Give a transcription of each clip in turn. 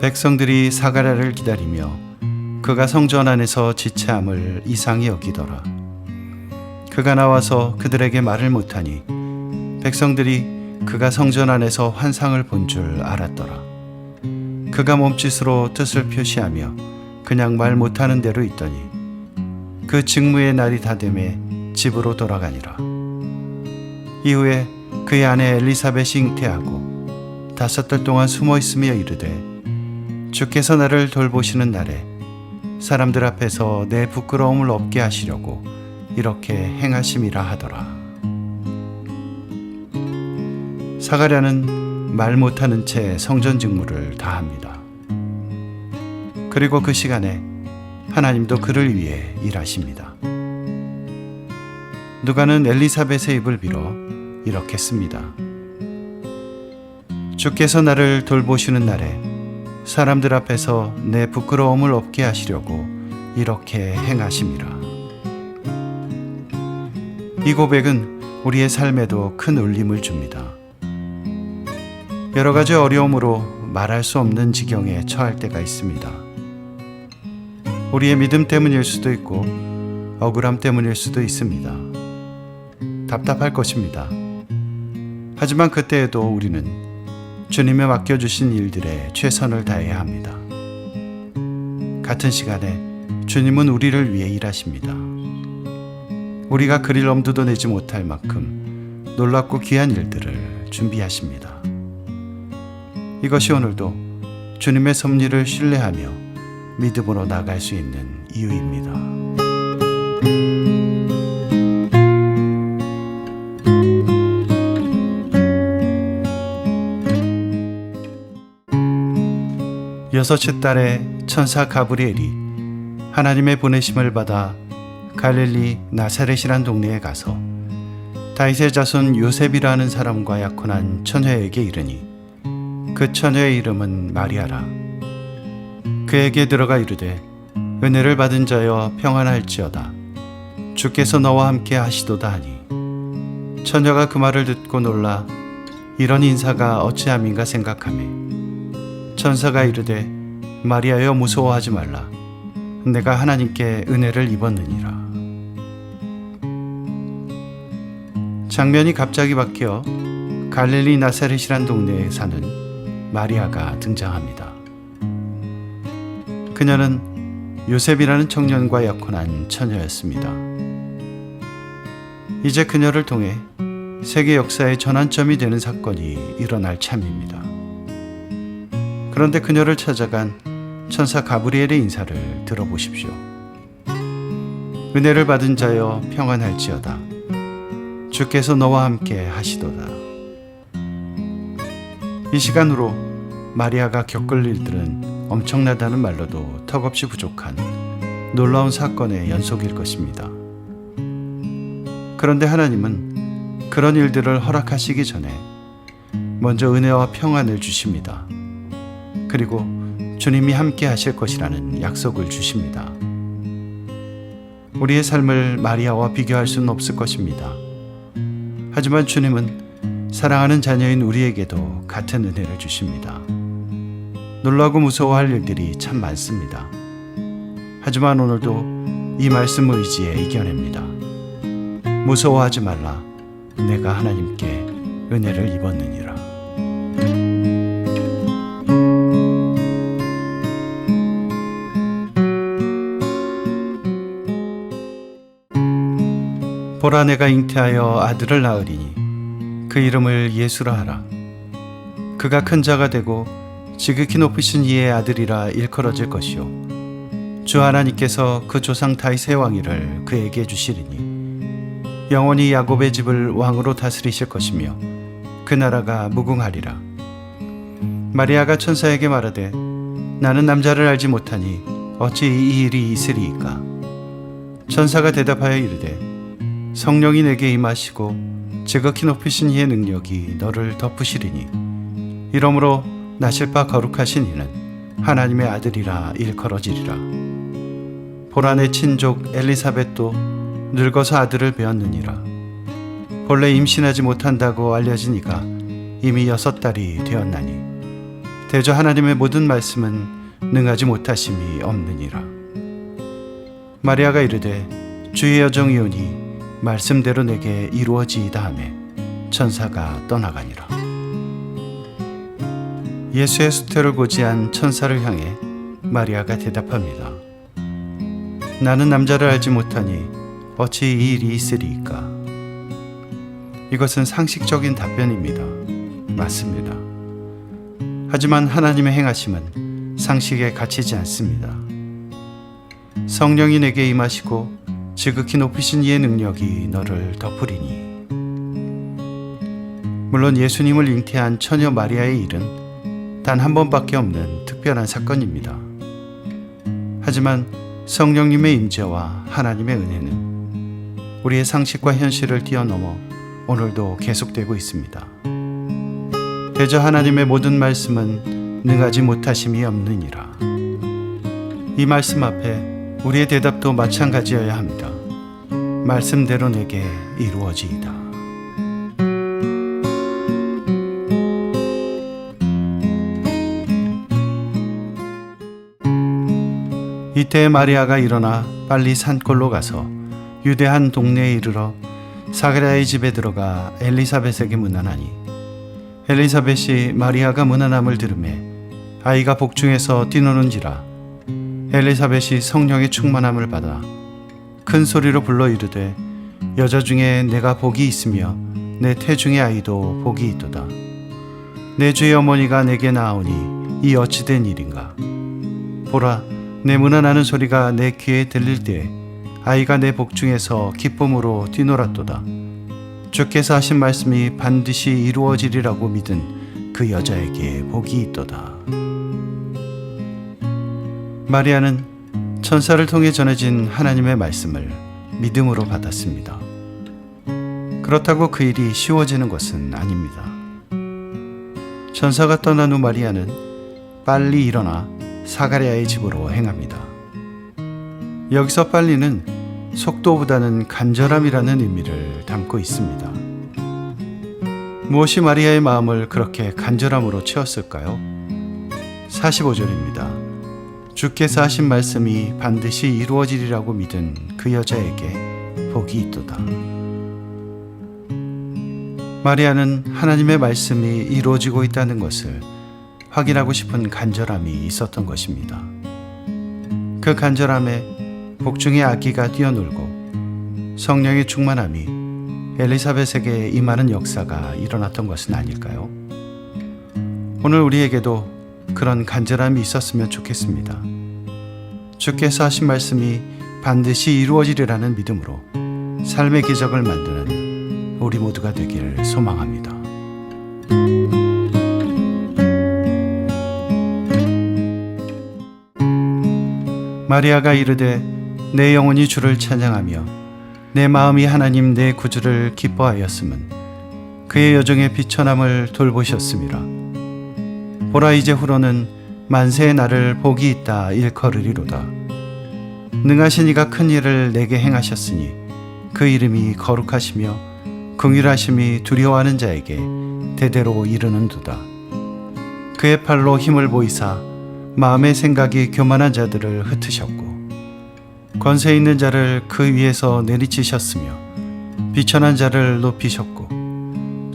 백성들이 사가랴를 기다리며 그가 성전 안에서 지체함을 이상히 여기더라. 그가 나와서 그들에게 말을 못하니 백성들이 그가 성전 안에서 환상을 본 줄 알았더라. 그가 몸짓으로 뜻을 표시하며 그냥 말 못하는 대로 있더니 그 직무의 날이 다 되매 집으로 돌아가니라. 이후에 그의 아내 엘리사벳이 잉태하고 5달 동안 숨어 있으며 이르되 주께서 나를 돌보시는 날에 사람들 앞에서 내 부끄러움을 없게 하시려고 이렇게 행하심이라 하더라. 사가랴는 말 못하는 채 성전 직무를 다합니다. 그리고 그 시간에 하나님도 그를 위해 일하십니다. 누가는 엘리사벳의 입을 빌어 이렇게 씁니다. 주께서 나를 돌보시는 날에 사람들 앞에서 내 부끄러움을 없게 하시려고 이렇게 행하심이라. 이 고백은 우리의 삶에도 큰 울림을 줍니다. 여러 가지 어려움으로 말할 수 없는 지경에 처할 때가 있습니다. 우리의 믿음 때문일 수도 있고 억울함 때문일 수도 있습니다. 답답할 것입니다. 하지만 그때에도 우리는 주님의 맡겨주신 일들에 최선을 다해야 합니다. 같은 시간에 주님은 우리를 위해 일하십니다. 우리가 그릴 엄두도 내지 못할 만큼 놀랍고 귀한 일들을 준비하십니다. 이것이 오늘도 주님의 섭리를 신뢰하며 믿음으로 나갈 수 있는 이유입니다. 여섯째 달에 천사 가브리엘이 하나님의 보내심을 받아 갈릴리 나사렛이란 동네에 가서 다윗의 자손 요셉이라는 사람과 약혼한 처녀에게 이르니 그 처녀의 이름은 마리아라. 그에게 들어가 이르되 은혜를 받은 자여 평안할지어다. 주께서 너와 함께 하시도다 하니 처녀가 그 말을 듣고 놀라 이런 인사가 어찌함인가 생각하매 천사가 이르되 마리아여 무서워하지 말라. 내가 하나님께 은혜를 입었느니라. 장면이 갑자기 바뀌어 갈릴리 나사렛이란 동네에 사는 마리아가 등장합니다. 그녀는 요셉이라는 청년과 약혼한 처녀였습니다. 이제 그녀를 통해 세계 역사의 전환점이 되는 사건이 일어날 참입니다. 그런데 그녀를 찾아간 천사 가브리엘의 인사를 들어보십시오. 은혜를 받은 자여 평안할지어다. 주께서 너와 함께 하시도다. 이 시간으로 마리아가 겪을 일들은 엄청나다는 말로도 턱없이 부족한 놀라운 사건의 연속일 것입니다. 그런데 하나님은 그런 일들을 허락하시기 전에 먼저 은혜와 평안을 주십니다. 그리고 주님이 함께 하실 것이라는 약속을 주십니다. 우리의 삶을 마리아와 비교할 수는 없을 것입니다. 하지만 주님은 사랑하는 자녀인 우리에게도 같은 은혜를 주십니다. 놀라고 무서워할 일들이 참 많습니다. 하지만 오늘도 이 말씀 의지에 이겨냅니다. 무서워하지 말라. 내가 하나님께 은혜를 입었느니라. 보라 내가 잉태하여 아들을 낳으리니 그 이름을 예수라 하라. 그가 큰 자가 되고 지극히 높으신 이의 아들이라 일컬어질 것이요 주 하나님께서 그 조상 다윗의 왕위를 그에게 주시리니 영원히 야곱의 집을 왕으로 다스리실 것이며 그 나라가 무궁하리라. 마리아가 천사에게 말하되 나는 남자를 알지 못하니 어찌 이 일이 있으리이까. 천사가 대답하여 이르되 성령이 내게 임하시고 지극히 높으신 이의 능력이 너를 덮으시리니 이러므로 나실 바 거룩하신 이는 하나님의 아들이라 일컬어지리라. 보라 내 친족 엘리사벳도 늙어서 아들을 배었느니라. 본래 임신하지 못한다고 알려진 이가 이미 6달이 되었나니 대저 하나님의 모든 말씀은 능하지 못하심이 없느니라. 마리아가 이르되 주의 여정이오니 말씀대로 내게 이루어지이다 하매 천사가 떠나가니라. 예수의 수태를 고지한 천사를 향해 마리아가 대답합니다. 나는 남자를 알지 못하니 어찌 이 일이 있으리이까. 이것은 상식적인 답변입니다. 맞습니다. 하지만 하나님의 행하심은 상식에 갇히지 않습니다. 성령이 내게 임하시고 지극히 높으신 이의 능력이 너를 덮으리니. 물론 예수님을 잉태한 처녀 마리아의 일은 단 한 번밖에 없는 특별한 사건입니다. 하지만 성령님의 임재와 하나님의 은혜는 우리의 상식과 현실을 뛰어넘어 오늘도 계속되고 있습니다. 대저 하나님의 모든 말씀은 능하지 못하심이 없느니라. 이 말씀 앞에 우리의 대답도 마찬가지여야 합니다. 말씀대로 내게 이루어지이다. 이때 마리아가 일어나 빨리 산골로 가서 유대 한 동네에 이르러 사가랴의 집에 들어가 엘리사벳에게 문안하니 엘리사벳이 마리아가 문안함을 들으매 아이가 복중에서 뛰노는지라. 엘리사벳이 성령의 충만함을 받아 큰 소리로 불러 이르되 여자 중에 내가 복이 있으며 내 태중의 아이도 복이 있도다. 내 주의 어머니가 내게 나아오니 이 어찌 된 일인가. 보라, 내 문안하는 소리가 내 귀에 들릴 때에 아이가 내 복중에서 기쁨으로 뛰놀았도다. 주께서 하신 말씀이 반드시 이루어지리라고 믿은 그 여자에게 복이 있도다. 마리아는 천사를 통해 전해진 하나님의 말씀을 믿음으로 받았습니다. 그렇다고 그 일이 쉬워지는 것은 아닙니다. 천사가 떠난 후 마리아는 빨리 일어나 사가랴의 집으로 행합니다. 여기서 빨리는 속도보다는 간절함이라는 의미를 담고 있습니다. 무엇이 마리아의 마음을 그렇게 간절함으로 채웠을까요? 45절입니다. 주께서 하신 말씀이 반드시 이루어지리라고 믿은 그 여자에게 복이 있도다. 마리아는 하나님의 말씀이 이루어지고 있다는 것을 확인하고 싶은 간절함이 있었던 것입니다. 그 간절함에 복중의 아기가 뛰어놀고 성령의 충만함이 엘리사벳에게 임하는 역사가 일어났던 것은 아닐까요? 오늘 우리에게도 그런 간절함이 있었으면 좋겠습니다. 주께서 하신 말씀이 반드시 이루어지리라는 믿음으로 삶의 기적을 만드는 우리 모두가 되기를 소망합니다. 마리아가 이르되 내 영혼이 주를 찬양하며 내 마음이 하나님 내 구주를 기뻐하였음은 그의 여정의 비천함을 돌보셨음이라. 보라, 이제 후로는 만세의 날을 복이 있다 일컬으리로다. 능하신 이가 큰 일을 내게 행하셨으니 그 이름이 거룩하시며 긍휼하심이 두려워하는 자에게 대대로 이르는도다. 그의 팔로 힘을 보이사 마음의 생각이 교만한 자들을 흩으셨고 권세 있는 자를 그 위에서 내리치셨으며 비천한 자를 높이셨고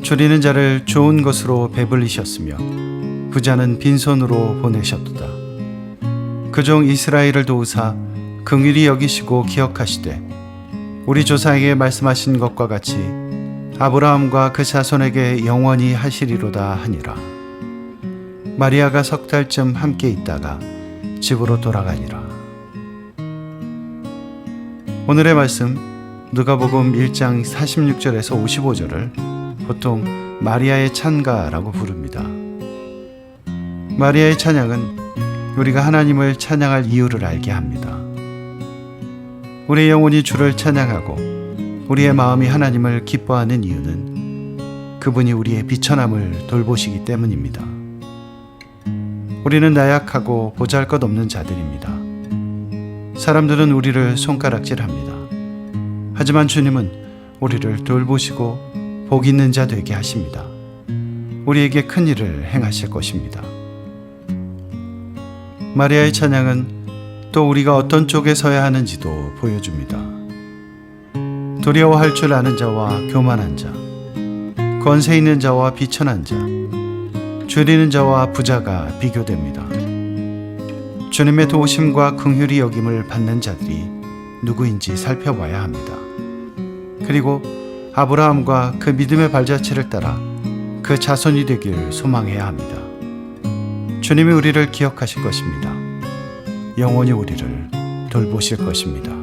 줄이는 자를 좋은 것으로 배불리셨으며 부자는 빈손으로 보내셨도다. 그 종 이스라엘을 도우사 긍휼히 여기시고 기억하시되 우리 조상에게 말씀하신 것과 같이 아브라함과 그 자손에게 영원히 하시리로다 하니라. 마리아가 석 달쯤 함께 있다가 집으로 돌아가니라. 오늘의 말씀 누가복음 1장 46절에서 55절을 보통 마리아의 찬가라고 부릅니다. 마리아의 찬양은 우리가 하나님을 찬양할 이유를 알게 합니다. 우리의 영혼이 주를 찬양하고 우리의 마음이 하나님을 기뻐하는 이유는 그분이 우리의 비천함을 돌보시기 때문입니다. 우리는 나약하고 보잘것없는 자들입니다. 사람들은 우리를 손가락질합니다. 하지만 주님은 우리를 돌보시고 복 있는 자 되게 하십니다. 우리에게 큰 일을 행하실 것입니다. 마리아의 찬양은 또 우리가 어떤 쪽에 서야 하는지도 보여줍니다. 두려워할 줄 아는 자와 교만한 자, 권세 있는 자와 비천한 자, 줄이는 자와 부자가 비교됩니다. 주님의 도우심과 긍휼히 여김을 받는 자들이 누구인지 살펴봐야 합니다. 그리고 아브라함과 그 믿음의 발자취를 따라 그 자손이 되길 소망해야 합니다. 주님이 우리를 기억하실 것입니다. 영원히 우리를 돌보실 것입니다.